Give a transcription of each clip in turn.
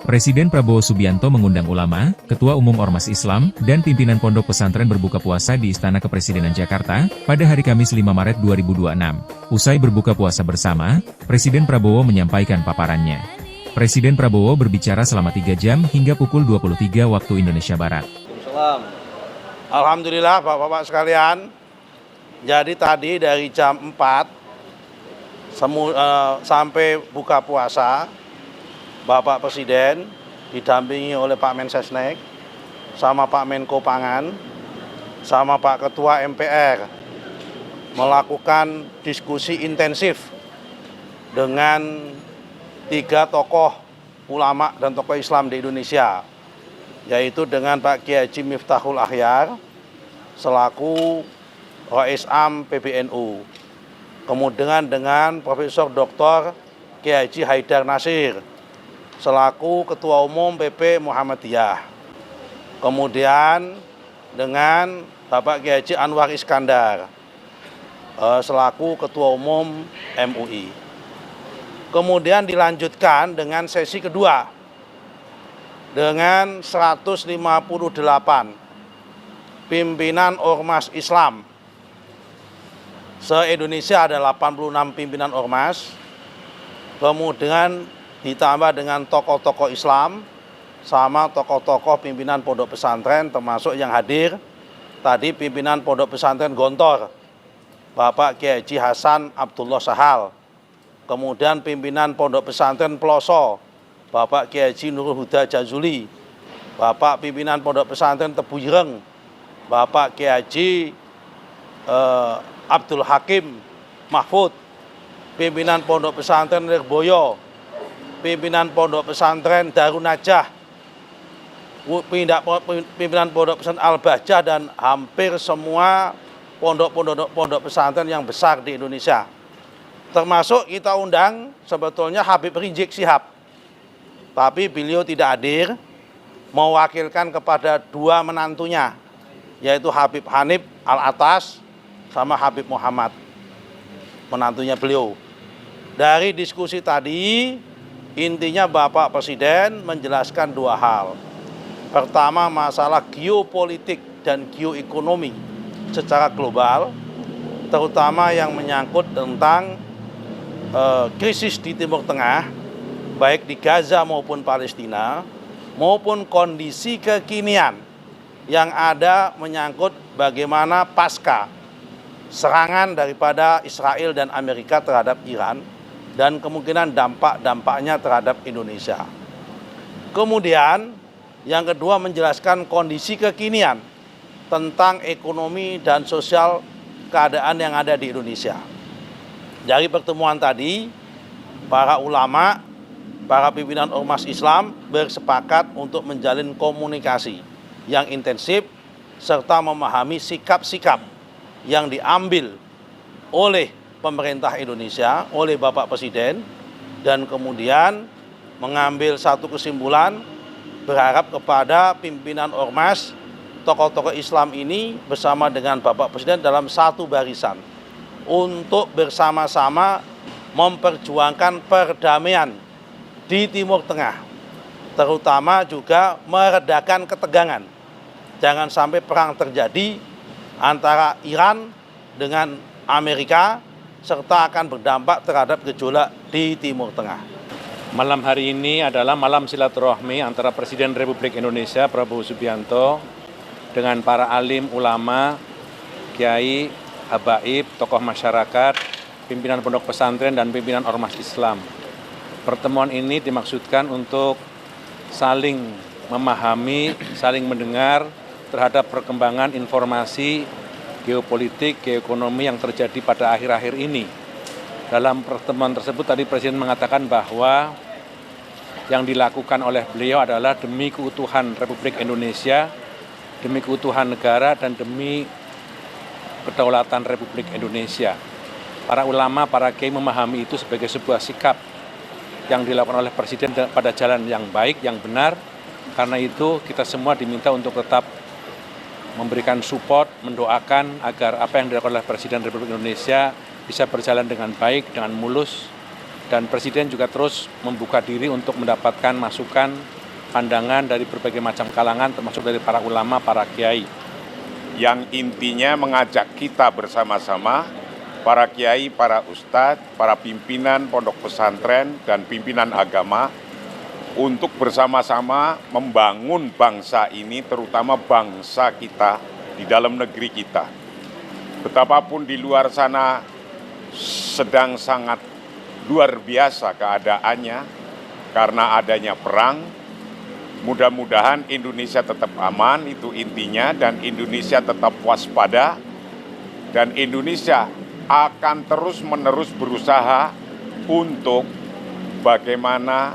Presiden Prabowo Subianto mengundang ulama, Ketua Umum Ormas Islam, dan pimpinan pondok pesantren berbuka puasa di Istana Kepresidenan Jakarta, pada hari Kamis 5 Maret 2026. Usai berbuka puasa bersama, Presiden Prabowo menyampaikan paparannya. Presiden Prabowo berbicara selama 3 jam hingga pukul 23 waktu Indonesia Barat. Alhamdulillah Bapak-Bapak sekalian, jadi tadi dari jam 4 sampai buka puasa, Bapak Presiden didampingi oleh Pak Mensesnek, sama Pak Menko Pangan, sama Pak Ketua MPR, melakukan diskusi intensif dengan 3 tokoh ulama dan tokoh Islam di Indonesia, yaitu dengan Pak Kiai Haji Miftahul Akhyar selaku Rais Am PBNU, kemudian dengan Profesor Dr. Kiai Haji Haidar Nasir selaku Ketua Umum PP Muhammadiyah, kemudian dengan Bapak Kiai Haji Anwar Iskandar selaku Ketua Umum MUI. Kemudian dilanjutkan dengan sesi kedua dengan 158 pimpinan ormas Islam. Se-Indonesia ada 86 pimpinan ormas, kemudian ditambah dengan tokoh-tokoh Islam sama tokoh-tokoh pimpinan pondok pesantren, termasuk yang hadir tadi pimpinan pondok pesantren Gontor, Bapak Kiai Haji Hasan Abdullah Sahal, kemudian pimpinan pondok pesantren Peloso, Bapak Kiai Haji Nurul Huda Jazuli, Bapak pimpinan pondok pesantren Tebu Ireng, Bapak Kiai Haji Abdul Hakim Mahfud, pimpinan pondok pesantren Lirboyo, pimpinan pondok pesantren Darun Najah, pimpinan pondok pesantren Al-Bahjah, dan hampir semua pondok pesantren yang besar di Indonesia. Termasuk kita undang sebetulnya Habib Rizik Syihab, tapi beliau tidak hadir, mewakilkan kepada 2 menantunya, yaitu Habib Hanif Al-Atas sama Habib Muhammad, menantunya beliau. Dari diskusi tadi, intinya Bapak Presiden menjelaskan 2 hal. Pertama, masalah geopolitik dan geoekonomi secara global, terutama yang menyangkut tentang krisis di Timur Tengah, baik di Gaza maupun Palestina, maupun kondisi kekinian yang ada menyangkut bagaimana pasca serangan daripada Israel dan Amerika terhadap Iran, dan kemungkinan dampak-dampaknya terhadap Indonesia. Kemudian yang kedua menjelaskan kondisi kekinian tentang ekonomi dan sosial keadaan yang ada di Indonesia. Dari pertemuan tadi, para ulama, para pimpinan ormas Islam bersepakat untuk menjalin komunikasi yang intensif serta memahami sikap-sikap yang diambil oleh pemerintah Indonesia, oleh Bapak Presiden, dan kemudian mengambil satu kesimpulan, berharap kepada pimpinan ormas, tokoh-tokoh Islam ini bersama dengan Bapak Presiden dalam satu barisan untuk bersama-sama memperjuangkan perdamaian di Timur Tengah, terutama juga meredakan ketegangan. Jangan sampai perang terjadi antara Iran dengan Amerika, serta akan berdampak terhadap gejolak di Timur Tengah. Malam hari ini adalah malam silaturahmi antara Presiden Republik Indonesia Prabowo Subianto dengan para alim ulama, kiai, habaib, tokoh masyarakat, pimpinan pondok pesantren, dan pimpinan ormas Islam. Pertemuan ini dimaksudkan untuk saling memahami, saling mendengar terhadap perkembangan informasi geopolitik, geoekonomi yang terjadi pada akhir-akhir ini. Dalam pertemuan tersebut tadi Presiden mengatakan bahwa yang dilakukan oleh beliau adalah demi keutuhan Republik Indonesia, demi keutuhan negara, dan demi kedaulatan Republik Indonesia. Para ulama, para kiai memahami itu sebagai sebuah sikap yang dilakukan oleh Presiden pada jalan yang baik, yang benar. Karena itu kita semua diminta untuk tetap memberikan support, mendoakan agar apa yang dilakukan oleh Presiden Republik Indonesia bisa berjalan dengan baik, dengan mulus, dan Presiden juga terus membuka diri untuk mendapatkan masukan, pandangan dari berbagai macam kalangan, termasuk dari para ulama, para kiai. Yang intinya mengajak kita bersama-sama, para kiai, para ustadz, para pimpinan pondok pesantren, dan pimpinan agama, untuk bersama-sama membangun bangsa ini, terutama bangsa kita di dalam negeri kita. Betapapun di luar sana sedang sangat luar biasa keadaannya karena adanya perang, mudah-mudahan Indonesia tetap aman, itu intinya, dan Indonesia tetap waspada, dan Indonesia akan terus-menerus berusaha untuk bagaimana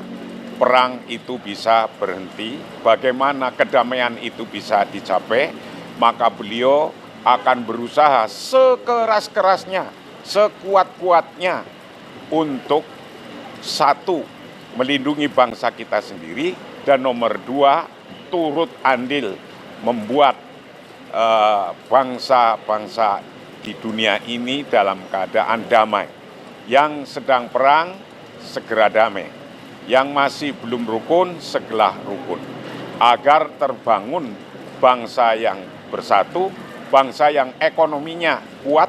perang itu bisa berhenti, bagaimana kedamaian itu bisa dicapai, maka beliau akan berusaha sekeras-kerasnya, sekuat-kuatnya untuk satu, melindungi bangsa kita sendiri, dan nomor dua, turut andil membuat bangsa-bangsa di dunia ini dalam keadaan damai. Yang sedang perang, segera damai. Yang masih belum rukun, segera rukun. Agar terbangun bangsa yang bersatu, bangsa yang ekonominya kuat,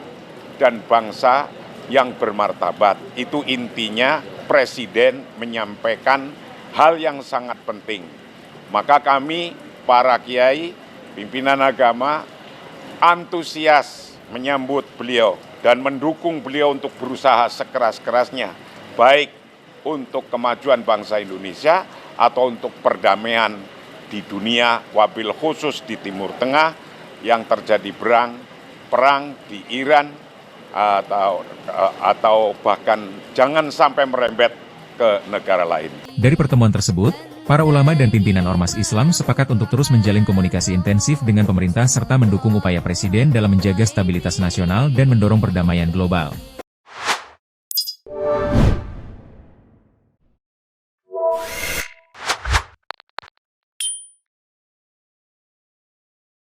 dan bangsa yang bermartabat. Itu intinya Presiden menyampaikan hal yang sangat penting. Maka kami, para kiai, pimpinan agama, antusias menyambut beliau dan mendukung beliau untuk berusaha sekeras-kerasnya, baik untuk kemajuan bangsa Indonesia atau untuk perdamaian di dunia, wabil khusus di Timur Tengah yang terjadi perang di Iran, atau bahkan jangan sampai merembet ke negara lain. Dari pertemuan tersebut, para ulama dan pimpinan ormas Islam sepakat untuk terus menjalin komunikasi intensif dengan pemerintah serta mendukung upaya Presiden dalam menjaga stabilitas nasional dan mendorong perdamaian global.